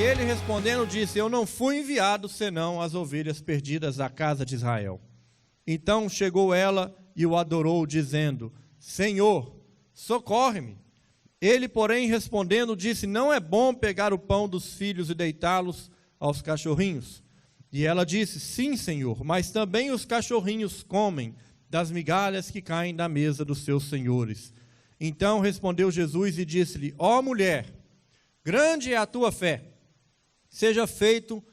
ele respondendo disse: eu não fui enviado senão as ovelhas perdidas da casa de Israel. Então chegou ela e o adorou, dizendo: Senhor, socorre-me. Ele, porém, respondendo, disse: não é bom pegar o pão dos filhos e deitá-los aos cachorrinhos. E ela disse: sim, Senhor, mas também os cachorrinhos comem das migalhas que caem da mesa dos seus senhores. Então respondeu Jesus e disse-lhe: ó mulher, grande é a tua fé, seja feito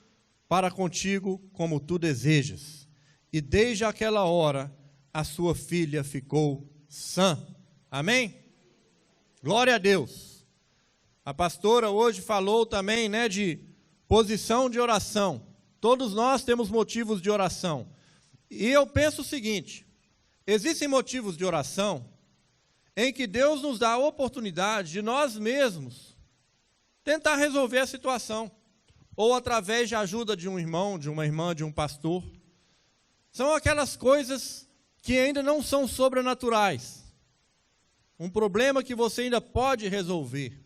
para contigo como tu desejas. E desde aquela hora a sua filha ficou sã. Amém? Glória a Deus. A pastora hoje falou também, de posição de oração. Todos nós temos motivos de oração. E eu penso o seguinte: existem motivos de oração em que Deus nos dá a oportunidade de nós mesmos tentar resolver a situação, ou através de ajuda de um irmão, de uma irmã, de um pastor. São aquelas coisas que ainda não são sobrenaturais. Um problema que você ainda pode resolver.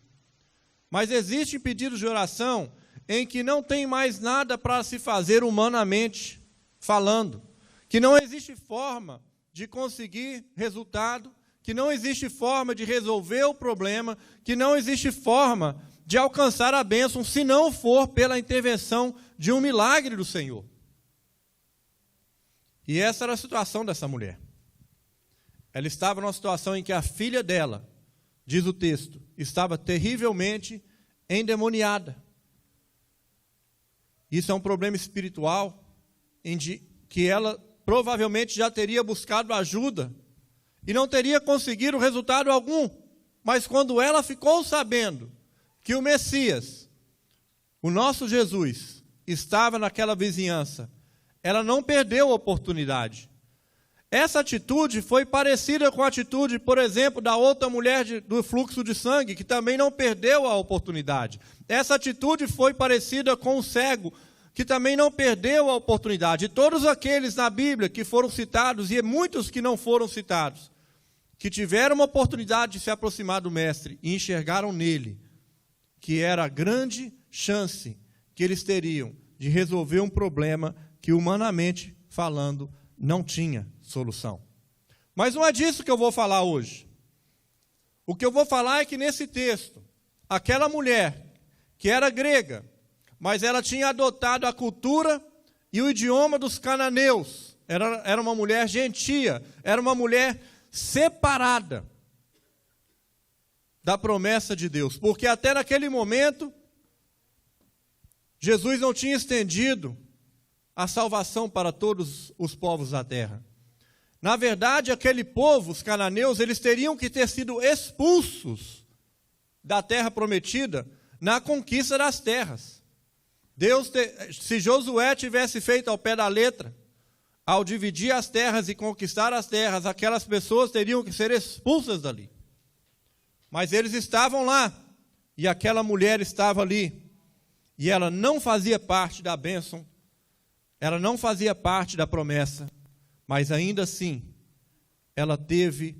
Mas existem pedidos de oração em que não tem mais nada para se fazer humanamente falando, que não existe forma de conseguir resultado, que não existe forma de resolver o problema, que não existe forma de alcançar a bênção, se não for pela intervenção de um milagre do Senhor. E essa era a situação dessa mulher. Ela estava numa situação em que a filha dela, diz o texto, estava terrivelmente endemoniada. Isso é um problema espiritual, que ela provavelmente já teria buscado ajuda e não teria conseguido resultado algum. Mas quando ela ficou sabendo que o Messias, o nosso Jesus, estava naquela vizinhança, ela não perdeu a oportunidade. Essa atitude foi parecida com a atitude, por exemplo, da outra mulher do fluxo de sangue, que também não perdeu a oportunidade. Essa atitude foi parecida com o cego, que também não perdeu a oportunidade. E todos aqueles na Bíblia que foram citados, e muitos que não foram citados, que tiveram uma oportunidade de se aproximar do Mestre e enxergaram nele que era a grande chance que eles teriam de resolver um problema que, humanamente falando, não tinha solução. Mas não é disso que eu vou falar hoje. O que eu vou falar é que nesse texto, aquela mulher que era grega, mas ela tinha adotado a cultura e o idioma dos cananeus, era uma mulher gentia, era uma mulher separada da promessa de Deus, porque até naquele momento, Jesus não tinha estendido a salvação para todos os povos da terra. Na verdade, aquele povo, os cananeus, eles teriam que ter sido expulsos da terra prometida na conquista das terras. Se Josué tivesse feito ao pé da letra, ao dividir as terras e conquistar as terras, aquelas pessoas teriam que ser expulsas dali. Mas eles estavam lá, e aquela mulher estava ali, e ela não fazia parte da bênção, ela não fazia parte da promessa, mas ainda assim, ela teve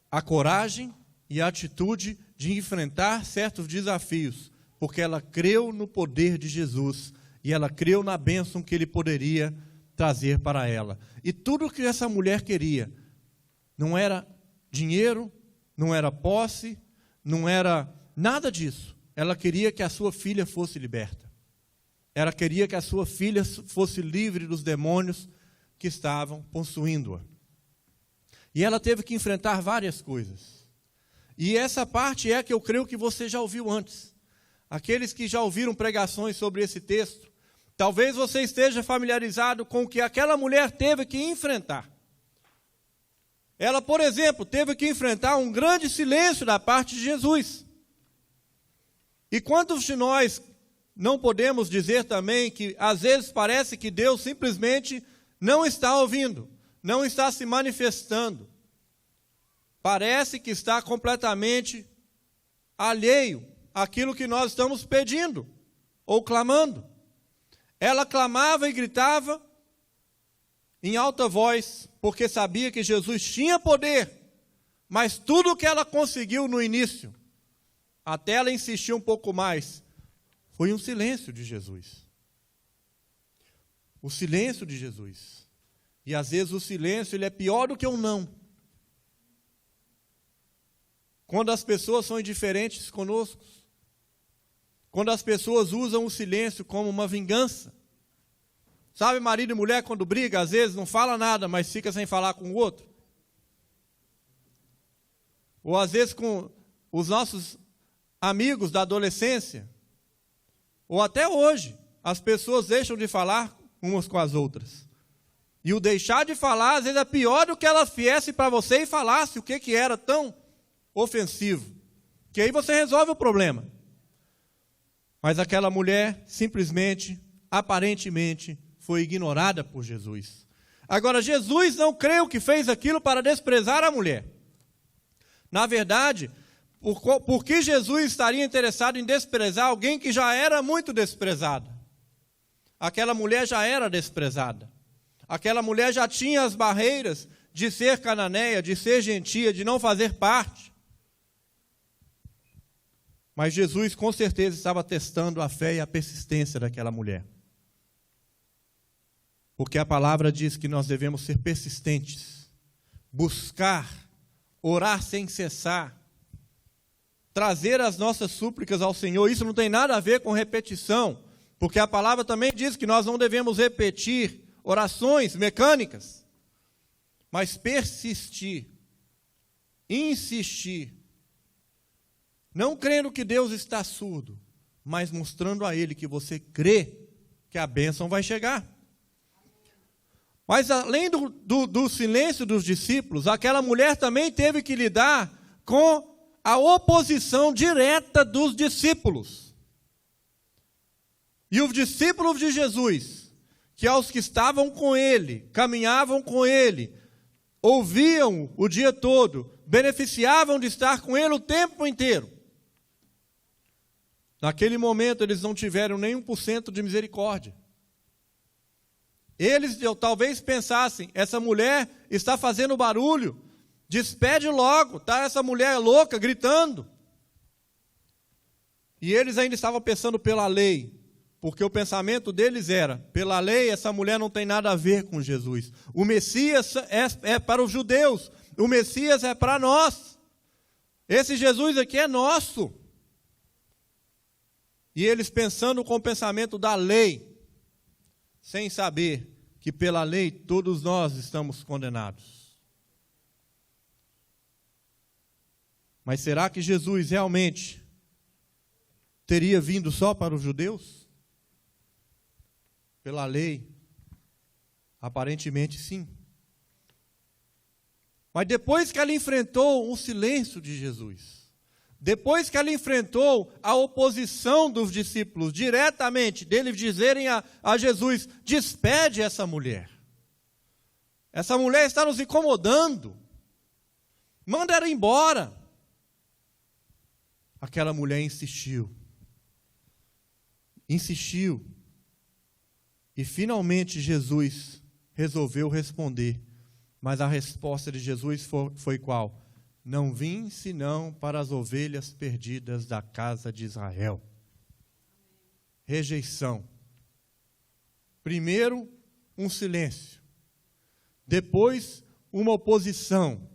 a coragem e a atitude de enfrentar certos desafios, porque ela creu no poder de Jesus, e ela creu na bênção que ele poderia trazer para ela. E tudo que essa mulher queria, não era dinheiro, não era posse, não era nada disso. Ela queria que a sua filha fosse liberta. Ela queria que a sua filha fosse livre dos demônios que estavam possuindo-a. E ela teve que enfrentar várias coisas. E essa parte é que eu creio que você já ouviu antes. Aqueles que já ouviram pregações sobre esse texto, talvez você esteja familiarizado com o que aquela mulher teve que enfrentar. Ela, por exemplo, teve que enfrentar um grande silêncio da parte de Jesus. E quantos de nós não podemos dizer também que às vezes parece que Deus simplesmente não está ouvindo, não está se manifestando. Parece que está completamente alheio àquilo que nós estamos pedindo ou clamando. Ela clamava e gritava em alta voz, porque sabia que Jesus tinha poder, mas tudo o que ela conseguiu no início, até ela insistir um pouco mais, Foi um silêncio de Jesus. O silêncio de Jesus. E às vezes o silêncio ele é pior do que o não. Quando as pessoas são indiferentes conosco, quando as pessoas usam o silêncio como uma vingança. Sabe, marido e mulher quando briga, às vezes não fala nada, mas fica sem falar com o outro. Ou às vezes com os nossos amigos da adolescência. Ou até hoje, as pessoas deixam de falar umas com as outras. E o deixar de falar, às vezes, é pior do que elas viessem para você e falasse o que era tão ofensivo. Que aí você resolve o problema. Mas aquela mulher, simplesmente, aparentemente, foi ignorada por Jesus. Agora, Jesus não creio que fez aquilo para desprezar a mulher. Na verdade, por que Jesus estaria interessado em desprezar alguém que já era muito desprezado? Aquela mulher já era desprezada. Aquela mulher já tinha as barreiras de ser cananeia, de ser gentia, de não fazer parte. Mas Jesus, com certeza, estava testando a fé e a persistência daquela mulher. Porque a palavra diz que nós devemos ser persistentes, buscar, orar sem cessar, trazer as nossas súplicas ao Senhor. Isso não tem nada a ver com repetição, porque a palavra também diz que nós não devemos repetir orações mecânicas, mas persistir, insistir, não crendo que Deus está surdo, mas mostrando a Ele que você crê que a bênção vai chegar. Mas além do silêncio dos discípulos, aquela mulher também teve que lidar com a oposição direta dos discípulos. E os discípulos de Jesus, que aos que estavam com ele, caminhavam com ele, ouviam o dia todo, beneficiavam de estar com ele o tempo inteiro. Naquele momento eles não tiveram nem 1% de misericórdia. Eles talvez pensassem, essa mulher está fazendo barulho, despede logo, tá essa mulher louca gritando. E eles ainda estavam pensando pela lei, porque o pensamento deles era, pela lei essa mulher não tem nada a ver com Jesus. O Messias é para os judeus, o Messias é para nós. Esse Jesus aqui é nosso. E eles pensando com o pensamento da lei, sem saber que pela lei todos nós estamos condenados. Mas será que Jesus realmente teria vindo só para os judeus? Pela lei, aparentemente sim. Mas depois que ela enfrentou o silêncio de Jesus, depois que ela enfrentou a oposição dos discípulos diretamente, deles dizerem a Jesus, despede essa mulher. Essa mulher está nos incomodando. Manda ela embora. Aquela mulher insistiu. Insistiu. E finalmente Jesus resolveu responder. Mas a resposta de Jesus foi qual? Não vim senão para as ovelhas perdidas da casa de Israel. Rejeição. Primeiro, um silêncio. Depois, uma oposição.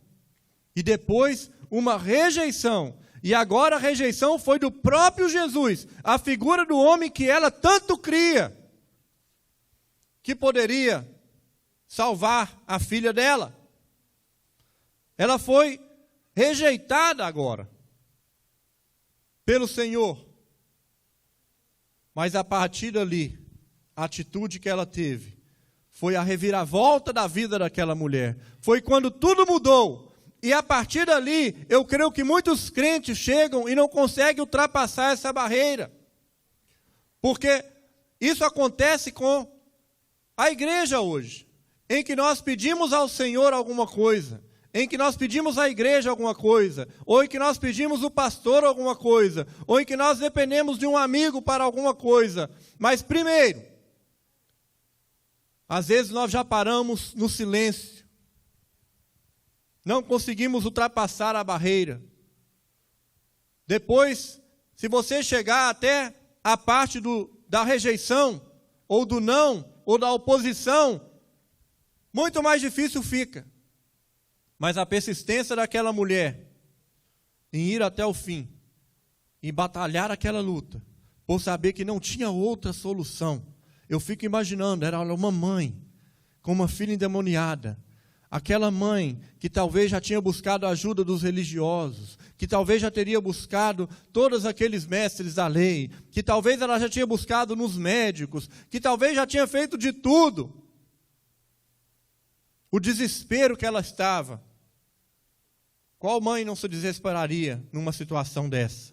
E depois, uma rejeição. E agora a rejeição foi do próprio Jesus, a figura do homem que ela tanto cria, que poderia salvar a filha dela. Ela foi rejeitada agora pelo Senhor. Mas a partir dali, a atitude que ela teve foi a reviravolta da vida daquela mulher. Foi quando tudo mudou. E a partir dali, eu creio que muitos crentes chegam e não conseguem ultrapassar essa barreira. Porque isso acontece com a igreja hoje, em que nós pedimos ao Senhor alguma coisa, em que nós pedimos à igreja alguma coisa, ou em que nós pedimos o pastor alguma coisa, ou em que nós dependemos de um amigo para alguma coisa. Mas primeiro, às vezes nós já paramos no silêncio, não conseguimos ultrapassar a barreira. Depois, se você chegar até a parte da rejeição, ou do não, ou da oposição, muito mais difícil fica. Mas a persistência daquela mulher em ir até o fim, em batalhar aquela luta, por saber que não tinha outra solução. Eu fico imaginando, era uma mãe com uma filha endemoniada, aquela mãe que talvez já tinha buscado a ajuda dos religiosos, que talvez já teria buscado todos aqueles mestres da lei, que talvez ela já tinha buscado nos médicos, que talvez já tinha feito de tudo. O desespero que ela estava. Qual mãe não se desesperaria numa situação dessa?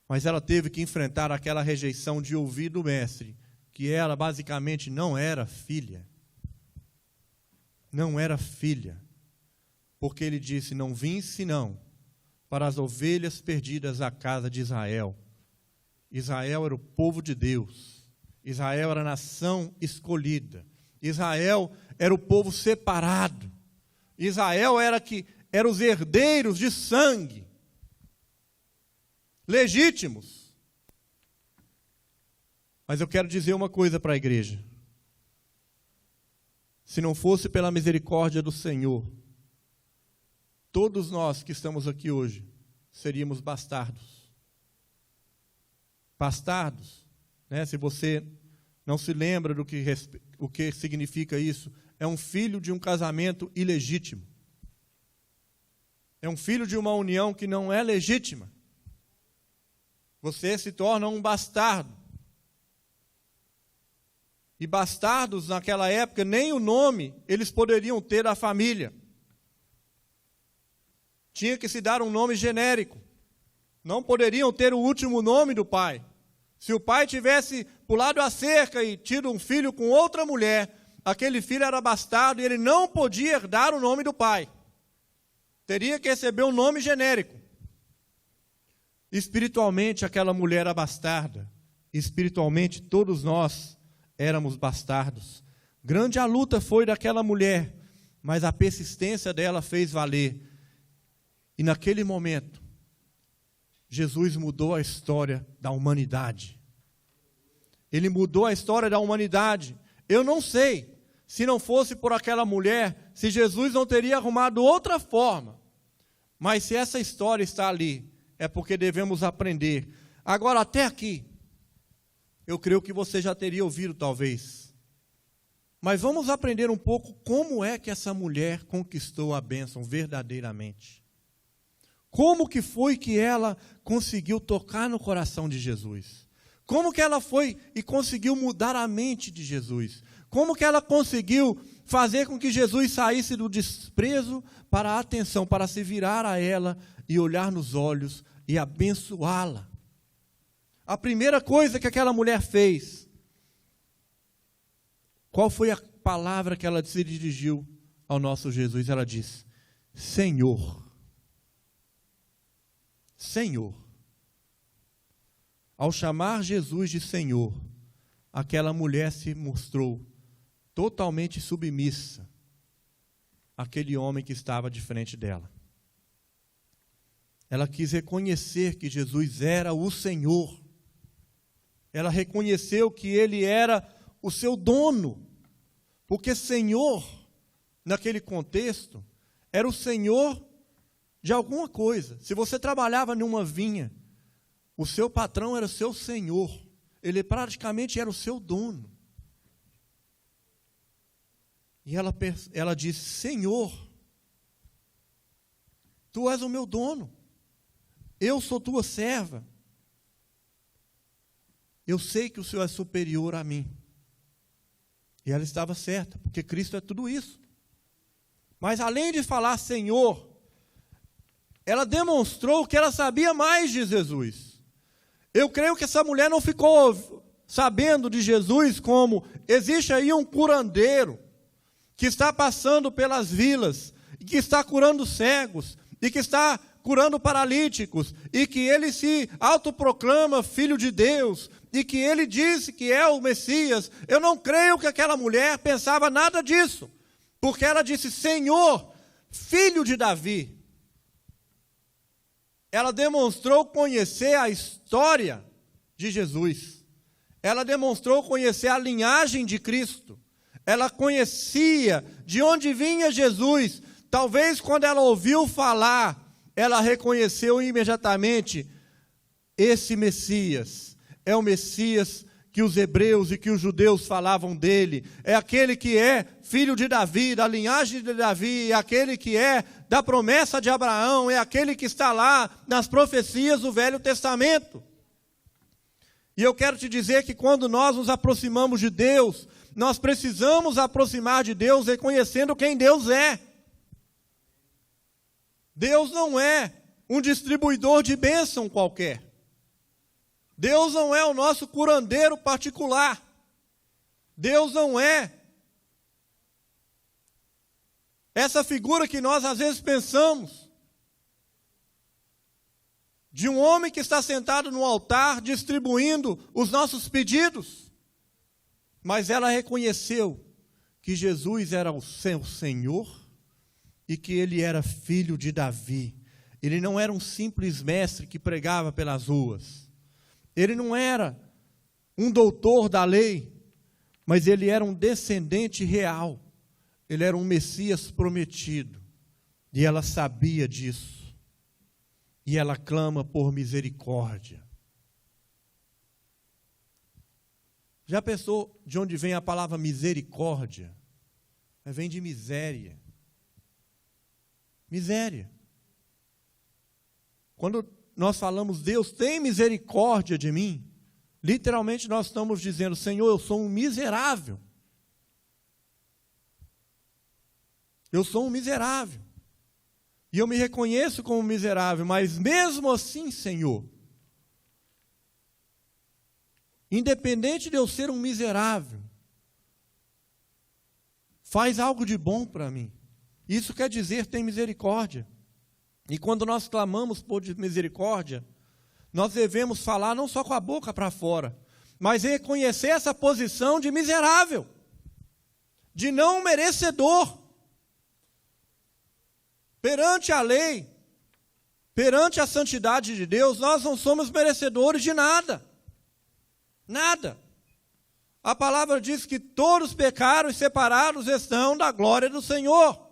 Mas ela teve que enfrentar aquela rejeição de ouvir do mestre, que ela basicamente não era filha. Não era filha. Porque ele disse, não vim senão para as ovelhas perdidas da casa de Israel. Israel era o povo de Deus. Israel era a nação escolhida. Israel era o povo separado. Israel era os herdeiros de sangue. Legítimos. Mas eu quero dizer uma coisa para a igreja. Se não fosse pela misericórdia do Senhor, todos nós que estamos aqui hoje seríamos bastardos. Bastardos, né? Se você não se lembra o que significa isso, é um filho de um casamento ilegítimo. É um filho de uma união que não é legítima. Você se torna um bastardo. E bastardos, naquela época, nem o nome eles poderiam ter da família. Tinha que se dar um nome genérico. Não poderiam ter o último nome do pai. Se o pai tivesse pulado a cerca e tido um filho com outra mulher, aquele filho era bastardo e ele não podia herdar o nome do pai. Teria que receber um nome genérico. Espiritualmente, aquela mulher era bastarda. Espiritualmente, todos nós éramos bastardos. Grande a luta foi daquela mulher, mas a persistência dela fez valer. E naquele momento, Jesus mudou a história da humanidade. Ele mudou a história da humanidade. Eu não sei, se não fosse por aquela mulher, se Jesus não teria arrumado outra forma. Mas se essa história está ali, é porque devemos aprender. Agora, até aqui, eu creio que você já teria ouvido, talvez. Mas vamos aprender um pouco como é que essa mulher conquistou a bênção verdadeiramente. Como que foi que ela conseguiu tocar no coração de Jesus? Como que ela foi e conseguiu mudar a mente de Jesus? Como que ela conseguiu fazer com que Jesus saísse do desprezo para a atenção, para se virar a ela e olhar nos olhos e abençoá-la? A primeira coisa que aquela mulher fez, qual foi a palavra que ela se dirigiu ao nosso Jesus? Ela disse, Senhor. Senhor. Ao chamar Jesus de Senhor, aquela mulher se mostrou totalmente submissa àquele homem que estava de frente dela. Ela quis reconhecer que Jesus era o Senhor. Ela reconheceu que Ele era o seu dono. Porque Senhor, naquele contexto, era o Senhor de alguma coisa. Se você trabalhava numa vinha, o seu patrão era o seu senhor. Ele praticamente era o seu dono. E ela disse, Senhor, Tu és o meu dono. Eu sou Tua serva. Eu sei que o Senhor é superior a mim. E ela estava certa, porque Cristo é tudo isso. Mas além de falar Senhor, ela demonstrou que ela sabia mais de Jesus. Eu creio que essa mulher não ficou sabendo de Jesus como existe aí um curandeiro que está passando pelas vilas, e que está curando cegos, e que está curando paralíticos, e que ele se autoproclama filho de Deus, e que ele disse que é o Messias. Eu não creio que aquela mulher pensava nada disso, porque ela disse, Senhor, filho de Davi. ela demonstrou conhecer a história de Jesus. Ela demonstrou conhecer a linhagem de Cristo. Ela conhecia de onde vinha Jesus. Talvez quando ela ouviu falar, ela reconheceu imediatamente: esse Messias é o Messias que os hebreus e que os judeus falavam dele. É aquele que é filho de Davi, da linhagem de Davi, é aquele que é da promessa de Abraão, é aquele que está lá nas profecias do Velho Testamento. E eu quero te dizer que quando nós nos aproximamos de Deus, nós precisamos aproximar de Deus reconhecendo quem Deus é. Deus não é um distribuidor de bênção qualquer. Deus não é o nosso curandeiro particular. Deus não é essa figura que nós às vezes pensamos, de um homem que está sentado no altar distribuindo os nossos pedidos. Mas ela reconheceu que Jesus era o seu Senhor e que ele era filho de Davi. Ele não era um simples mestre que pregava pelas ruas. Ele não era um doutor da lei, mas ele era um descendente real. Ele era um Messias prometido. E ela sabia disso. E ela clama por misericórdia. Já pensou de onde vem a palavra misericórdia? Vem de miséria. Miséria. Quando nós falamos, Deus tem misericórdia de mim, literalmente nós estamos dizendo: Senhor, eu sou um miserável. Eu sou um miserável. E eu me reconheço como miserável, mas mesmo assim, Senhor, independente de eu ser um miserável, faz algo de bom para mim. Isso quer dizer, tem misericórdia. E quando nós clamamos por misericórdia, nós devemos falar não só com a boca para fora, mas reconhecer essa posição de miserável, de não merecedor. Perante a lei, perante a santidade de Deus, nós não somos merecedores de nada. Nada. A palavra diz que todos pecaram e separados estão da glória do Senhor.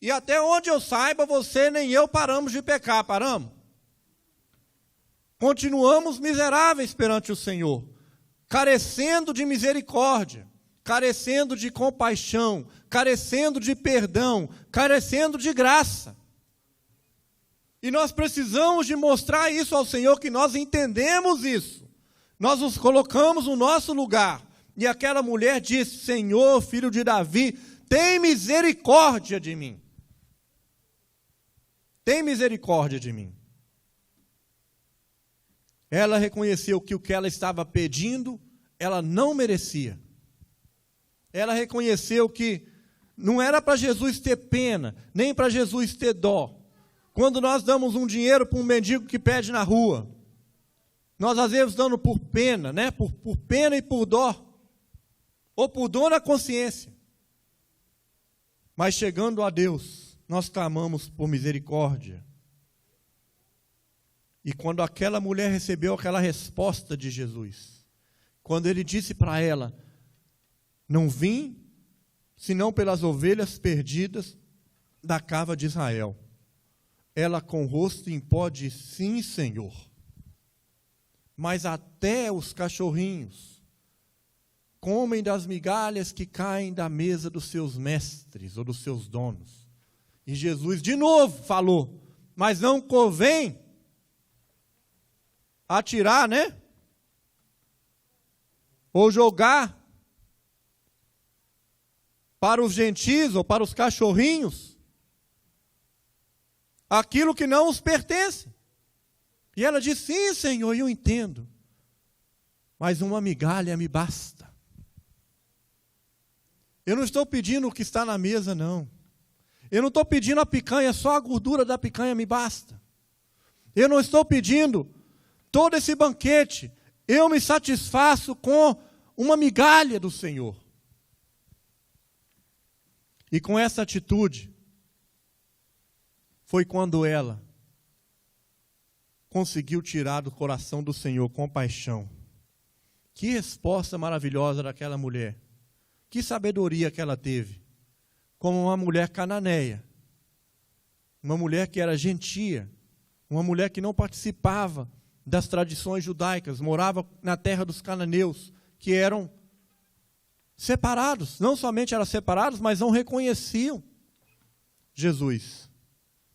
E até onde eu saiba, você nem eu paramos de pecar, paramos? Continuamos miseráveis perante o Senhor, carecendo de misericórdia, carecendo de compaixão, carecendo de perdão, carecendo de graça. E nós precisamos de mostrar isso ao Senhor, que nós entendemos isso. Nós nos colocamos no nosso lugar. E aquela mulher disse: Senhor, filho de Davi, tem misericórdia de mim. Tem misericórdia de mim. Ela reconheceu que o que ela estava pedindo, ela não merecia. Ela reconheceu que não era para Jesus ter pena, nem para Jesus ter dó. Quando nós damos um dinheiro para um mendigo que pede na rua, nós às vezes damos por pena, né? Por pena e por dó, ou por dor na consciência. Mas chegando a Deus, nós clamamos por misericórdia. E quando aquela mulher recebeu aquela resposta de Jesus, quando ele disse para ela: não vim senão pelas ovelhas perdidas da cava de Israel, ela com o rosto em pó disse: sim, Senhor, mas até os cachorrinhos comem das migalhas que caem da mesa dos seus mestres ou dos seus donos. E Jesus de novo falou: mas não convém atirar, né? Ou jogar para os gentis ou para os cachorrinhos aquilo que não os pertence. E ela disse: sim, Senhor, eu entendo, mas uma migalha me basta. Eu não estou pedindo o que está na mesa, não. Eu não estou pedindo a picanha, só a gordura da picanha me basta. Eu não estou pedindo todo esse banquete. Eu me satisfaço com uma migalha do Senhor. E com essa atitude, foi quando ela conseguiu tirar do coração do Senhor compaixão. Que resposta maravilhosa daquela mulher. Que sabedoria que ela teve. Como uma mulher cananeia. Uma mulher que era gentia. Uma mulher que não participava das tradições judaicas. Morava na terra dos cananeus, que eram separados. Não somente eram separados, mas não reconheciam Jesus.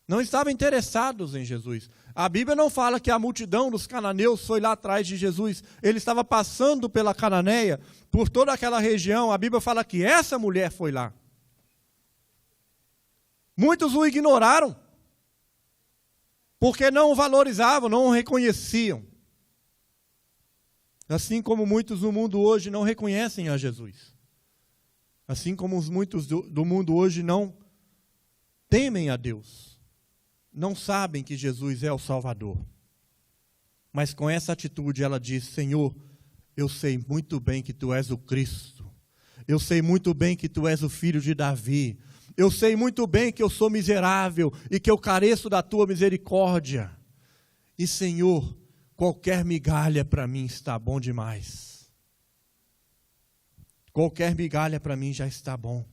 Não estavam interessados em Jesus. A Bíblia não fala que a multidão dos cananeus foi lá atrás de Jesus. Ele estava passando pela Cananeia, por toda aquela região. A Bíblia fala que essa mulher foi lá. Muitos o ignoraram, porque não o valorizavam, não o reconheciam. Assim como muitos no mundo hoje não reconhecem a Jesus. Assim como os muitos do mundo hoje não temem a Deus. Não sabem que Jesus é o Salvador. Mas com essa atitude ela diz: Senhor, eu sei muito bem que Tu és o Cristo. Eu sei muito bem que Tu és o filho de Davi. Eu sei muito bem que eu sou miserável e que eu careço da Tua misericórdia. E Senhor, qualquer migalha para mim está bom demais. Qualquer migalha para mim já está bom.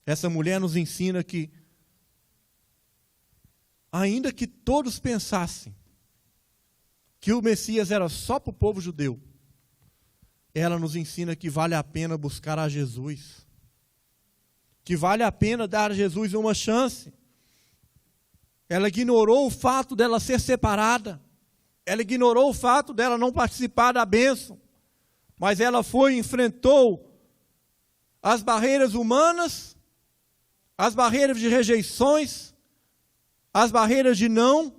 Essa mulher nos ensina que, ainda que todos pensassem que o Messias era só para o povo judeu, ela nos ensina que vale a pena buscar a Jesus. Que vale a pena dar a Jesus uma chance. Ela ignorou o fato dela ser separada. Ela ignorou o fato dela não participar da bênção. Mas ela foi e enfrentou as barreiras humanas, as barreiras de rejeições, as barreiras de não,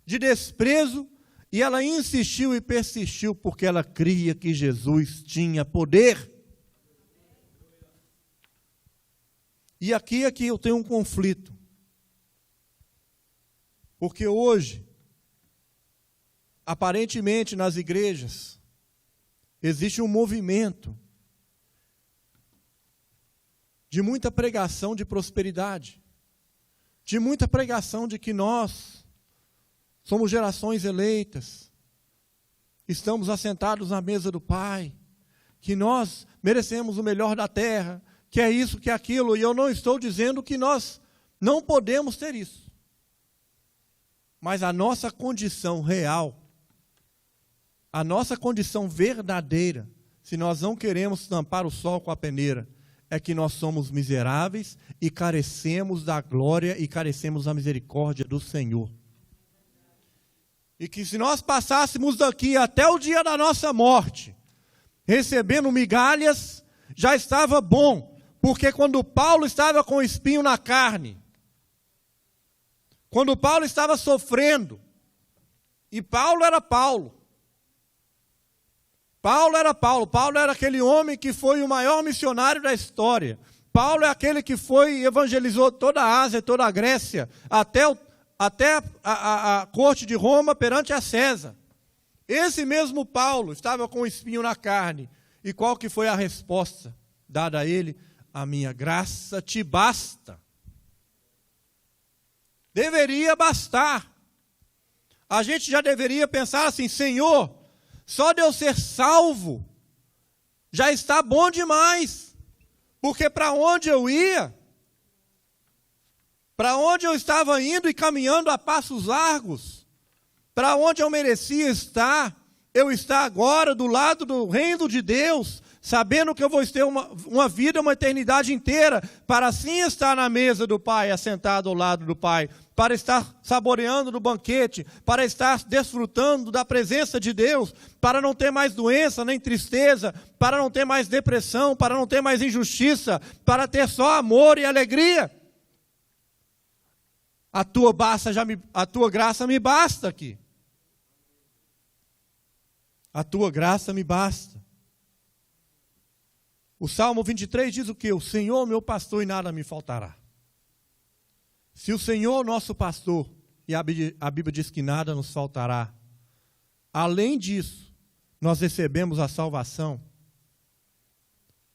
de desprezo, e ela insistiu e persistiu porque ela cria que Jesus tinha poder. E aqui eu tenho um conflito. Porque hoje, aparentemente nas igrejas, existe um movimento de muita pregação de prosperidade, de muita pregação de que nós somos gerações eleitas, estamos assentados na mesa do Pai, que nós merecemos o melhor da terra, que é isso, que é aquilo, e eu não estou dizendo que nós não podemos ter isso. Mas a nossa condição real, a nossa condição verdadeira, se nós não queremos tampar o sol com a peneira, é que nós somos miseráveis e carecemos da glória e carecemos da misericórdia do Senhor. E que se nós passássemos daqui até o dia da nossa morte, recebendo migalhas, já estava bom. Porque quando Paulo estava com o espinho na carne, quando Paulo estava sofrendo, e Paulo era Paulo. Paulo era aquele homem que foi o maior missionário da história. Paulo é aquele que foi e evangelizou toda a Ásia, toda a Grécia, até a corte de Roma perante a César. Esse mesmo Paulo estava com o espinho na carne. E qual que foi a resposta dada a ele? A minha graça te basta. Deveria bastar. A gente já deveria pensar assim: Senhor, só de eu ser salvo já está bom demais. Porque para onde eu ia, para onde eu estava indo e caminhando a passos largos, para onde eu merecia estar, eu estar agora do lado do reino de Deus, sabendo que eu vou ter uma vida, uma eternidade inteira, para assim estar na mesa do Pai, assentado ao lado do Pai, para estar saboreando do banquete, para estar desfrutando da presença de Deus, para não ter mais doença, nem tristeza, para não ter mais depressão, para não ter mais injustiça, para ter só amor e alegria. A tua graça me basta aqui. A tua graça me basta. O Salmo 23 diz o quê? O Senhor meu pastor e nada me faltará. Se o Senhor nosso pastor, e a Bíblia diz que nada nos faltará, além disso, nós recebemos a salvação.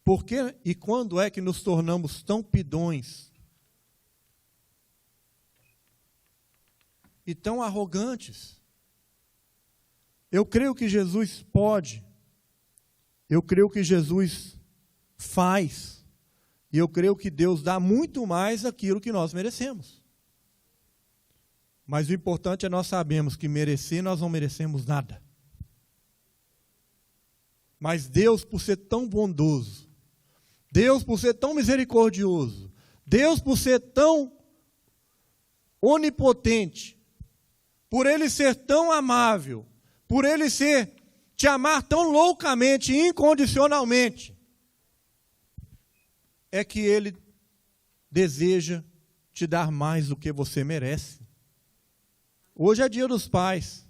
Por que e quando é que nos tornamos tão pidões e tão arrogantes. Eu creio que Jesus pode, eu creio que Jesus faz, e eu creio que Deus dá muito mais daquilo que nós merecemos. Mas o importante é nós sabermos que merecer nós não merecemos nada. Mas Deus, por ser tão bondoso, Deus, por ser tão misericordioso, Deus, por ser tão onipotente, por Ele ser tão amável, por Ele te amar tão loucamente, incondicionalmente, é que Ele deseja te dar mais do que você merece. Hoje é dia dos pais,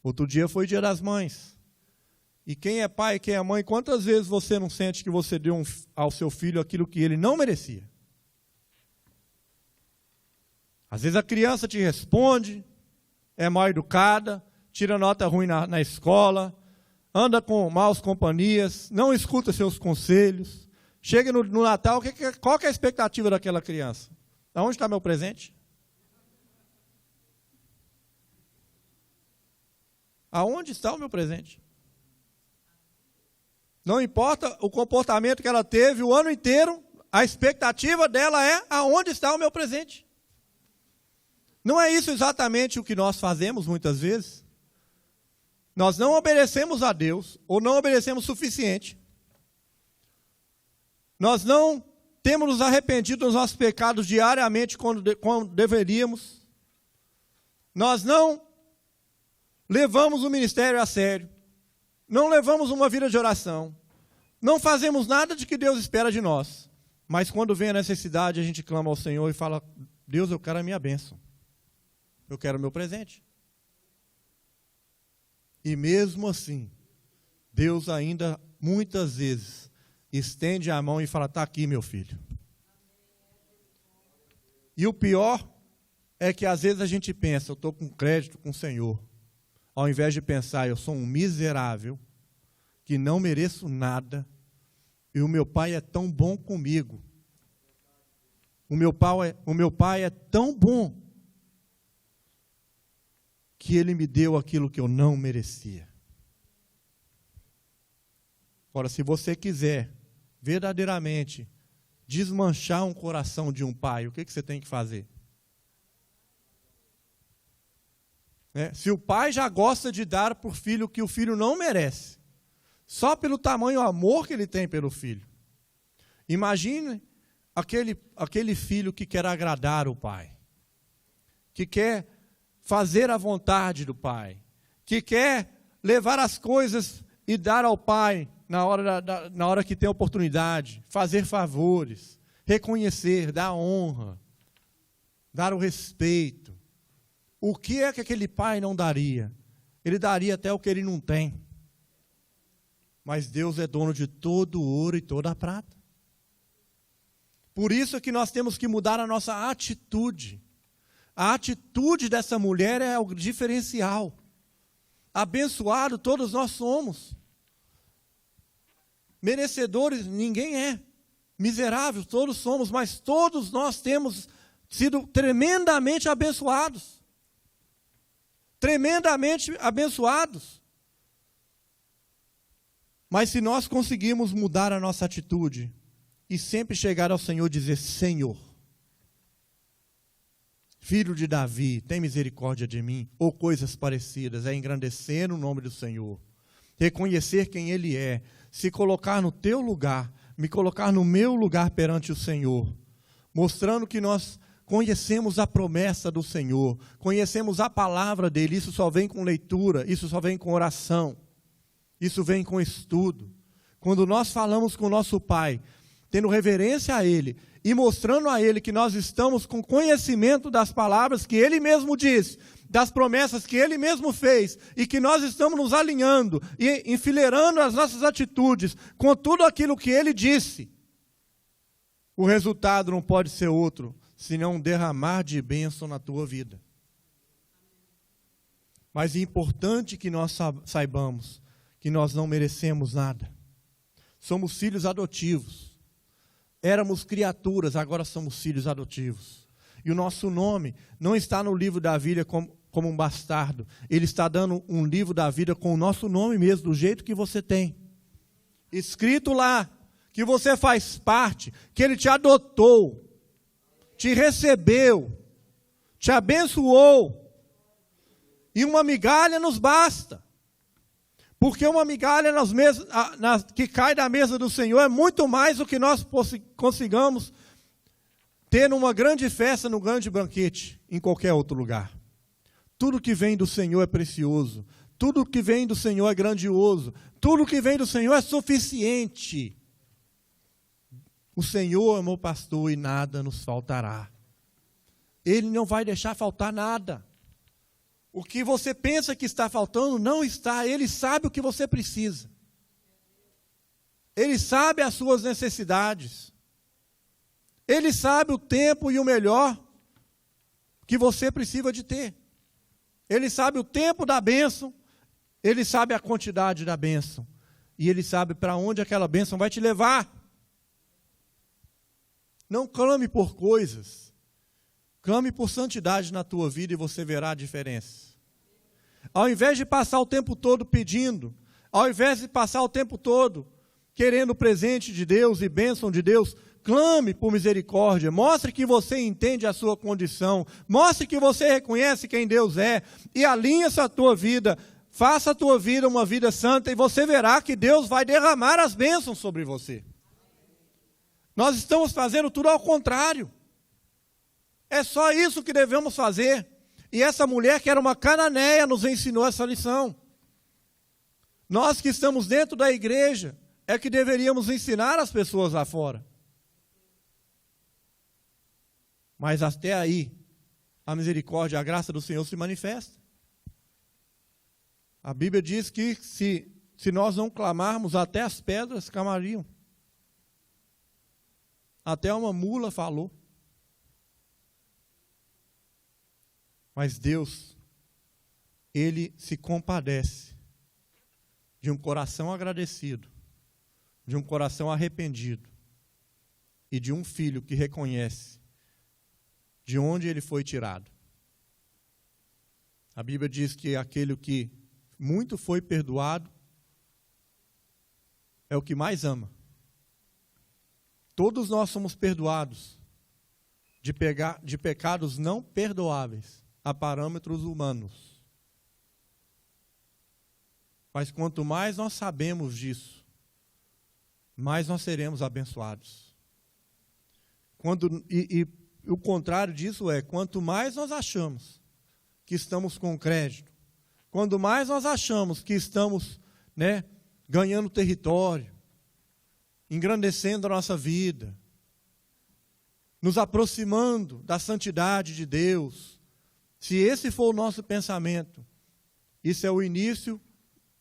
outro dia foi dia das mães. E quem é pai, quem é mãe, quantas vezes você não sente que você deu ao seu filho aquilo que ele não merecia? Às vezes a criança te responde, é mal educada, tira nota ruim na escola, anda com maus companhias, não escuta seus conselhos. Chega no Natal, qual que é a expectativa daquela criança? Aonde está meu presente? Aonde está o meu presente? Não importa o comportamento que ela teve o ano inteiro, a expectativa dela é aonde está o meu presente. Não é isso exatamente o que nós fazemos muitas vezes? Nós não obedecemos a Deus, ou não obedecemos o suficiente. Nós não temos nos arrependido dos nossos pecados diariamente quando deveríamos. Nós não levamos o ministério a sério. Não levamos uma vida de oração. Não fazemos nada de que Deus espera de nós. Mas quando vem a necessidade, a gente clama ao Senhor e fala: Deus, eu quero a minha bênção. Eu quero o meu presente. E mesmo assim, Deus ainda, muitas vezes, estende a mão e fala: está aqui, meu filho. E o pior é que às vezes a gente pensa: eu estou com crédito com o Senhor. Ao invés de pensar: eu sou um miserável, que não mereço nada, e o meu pai é tão bom comigo. O meu pai é tão bom, que ele me deu aquilo que eu não merecia. Agora, se você quiser verdadeiramente desmanchar um coração de um pai, o que você tem que fazer? Se o pai já gosta de dar para o filho o que o filho não merece, só pelo tamanho do amor que ele tem pelo filho. Imagine aquele filho que quer agradar o pai, que quer fazer a vontade do pai, que quer levar as coisas e dar ao pai na hora que tem oportunidade, fazer favores, reconhecer, dar honra, dar o respeito. O que é que aquele pai não daria? Ele daria até o que ele não tem. Mas Deus é dono de todo o ouro e toda a prata. Por isso é que nós temos que mudar a nossa atitude. A atitude dessa mulher é o diferencial. Abençoado todos nós somos. Merecedores ninguém é. Miseráveis todos somos, mas todos nós temos sido tremendamente abençoados. Tremendamente abençoados. Mas se nós conseguirmos mudar a nossa atitude e sempre chegar ao Senhor e dizer: Senhor, filho de Davi, tem misericórdia de mim, ou coisas parecidas, é engrandecer o nome do Senhor, reconhecer quem Ele é, se colocar no teu lugar, me colocar no meu lugar perante o Senhor, mostrando que nós conhecemos a promessa do Senhor, conhecemos a palavra dEle. Isso só vem com leitura, isso só vem com oração, isso vem com estudo. Quando nós falamos com o nosso Pai, tendo reverência a Ele e mostrando a Ele que nós estamos com conhecimento das palavras que Ele mesmo diz, das promessas que Ele mesmo fez, e que nós estamos nos alinhando e enfileirando as nossas atitudes com tudo aquilo que Ele disse, o resultado não pode ser outro senão um derramar de bênção na tua vida. Mas é importante que nós saibamos que nós não merecemos nada. Somos filhos adotivos. Éramos criaturas, agora somos filhos adotivos. E o nosso nome não está no livro da vida como um bastardo. Ele está dando um livro da vida com o nosso nome mesmo, do jeito que você tem. Escrito lá, que você faz parte, que Ele te adotou, te recebeu, te abençoou. E uma migalha nos basta. Porque uma migalha que cai da mesa do Senhor é muito mais do que nós consigamos ter numa grande festa, num grande banquete, em qualquer outro lugar. Tudo que vem do Senhor é precioso. Tudo que vem do Senhor é grandioso. Tudo que vem do Senhor é suficiente. O Senhor é meu pastor e nada nos faltará. Ele não vai deixar faltar nada. O que você pensa que está faltando, não está. Ele sabe o que você precisa. Ele sabe as suas necessidades. Ele sabe o tempo e o melhor que você precisa de ter. Ele sabe o tempo da bênção. Ele sabe a quantidade da bênção. E Ele sabe para onde aquela bênção vai te levar. Não clame por coisas. Clame por santidade na tua vida e você verá a diferença. Ao invés de passar o tempo todo pedindo, ao invés de passar o tempo todo querendo o presente de Deus e bênção de Deus, clame por misericórdia, mostre que você entende a sua condição, mostre que você reconhece quem Deus é e alinhe essa tua vida, faça a tua vida uma vida santa e você verá que Deus vai derramar as bênçãos sobre você. Nós estamos fazendo tudo ao contrário. É só isso que devemos fazer. E essa mulher, que era uma cananeia, nos ensinou essa lição. Nós que estamos dentro da igreja, é que deveríamos ensinar as pessoas lá fora. Mas até aí, a misericórdia, a graça do Senhor se manifesta. A Bíblia diz que se nós não clamarmos, até as pedras clamariam. Até uma mula falou. Mas Deus, Ele se compadece de um coração agradecido, de um coração arrependido e de um filho que reconhece de onde ele foi tirado. A Bíblia diz que aquele que muito foi perdoado é o que mais ama. Todos nós somos perdoados de pecados não perdoáveis a parâmetros humanos. Mas quanto mais nós sabemos disso, mais nós seremos abençoados. E o contrário disso é, quanto mais nós achamos que estamos com crédito, quanto mais nós achamos que estamos, ganhando território, engrandecendo a nossa vida, nos aproximando da santidade de Deus, se esse for o nosso pensamento, isso é o início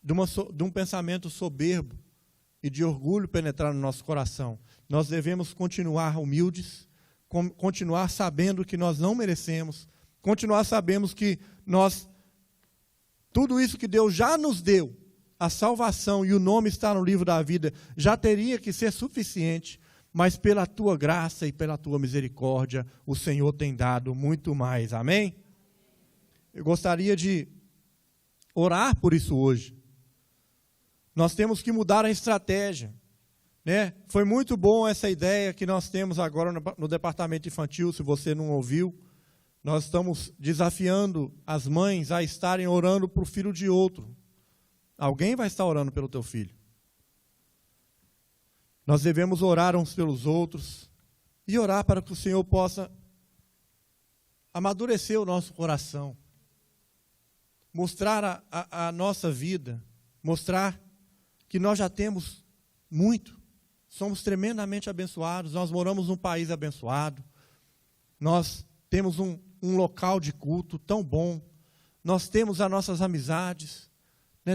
de um pensamento soberbo e de orgulho penetrar no nosso coração. Nós devemos continuar humildes, continuar sabendo que nós não merecemos, continuar sabendo que tudo isso que Deus já nos deu, a salvação e o nome está no livro da vida, já teria que ser suficiente, mas pela tua graça e pela tua misericórdia, o Senhor tem dado muito mais. Amém? Eu gostaria de orar por isso hoje. Nós temos que mudar a estratégia. Foi muito bom essa ideia que nós temos agora no departamento infantil, se você não ouviu. Nós estamos desafiando as mães a estarem orando para o filho de outro. Alguém vai estar orando pelo teu filho. Nós devemos orar uns pelos outros e orar para que o Senhor possa amadurecer o nosso coração, mostrar a nossa vida, mostrar que nós já temos muito, somos tremendamente abençoados, nós moramos num país abençoado, nós temos um local de culto tão bom, nós temos as nossas amizades,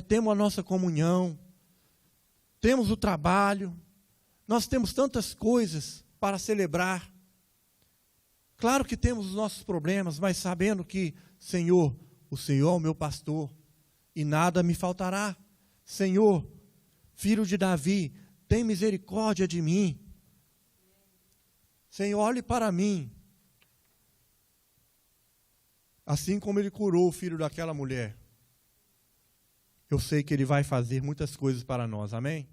temos a nossa comunhão, temos o trabalho, nós temos tantas coisas para celebrar. Claro que temos os nossos problemas, mas sabendo que, Senhor, o Senhor é o meu pastor e nada me faltará. Senhor, filho de Davi, tem misericórdia de mim. Senhor, olhe para mim. assim como Ele curou o filho daquela mulher, eu sei que Ele vai fazer muitas coisas para nós, amém?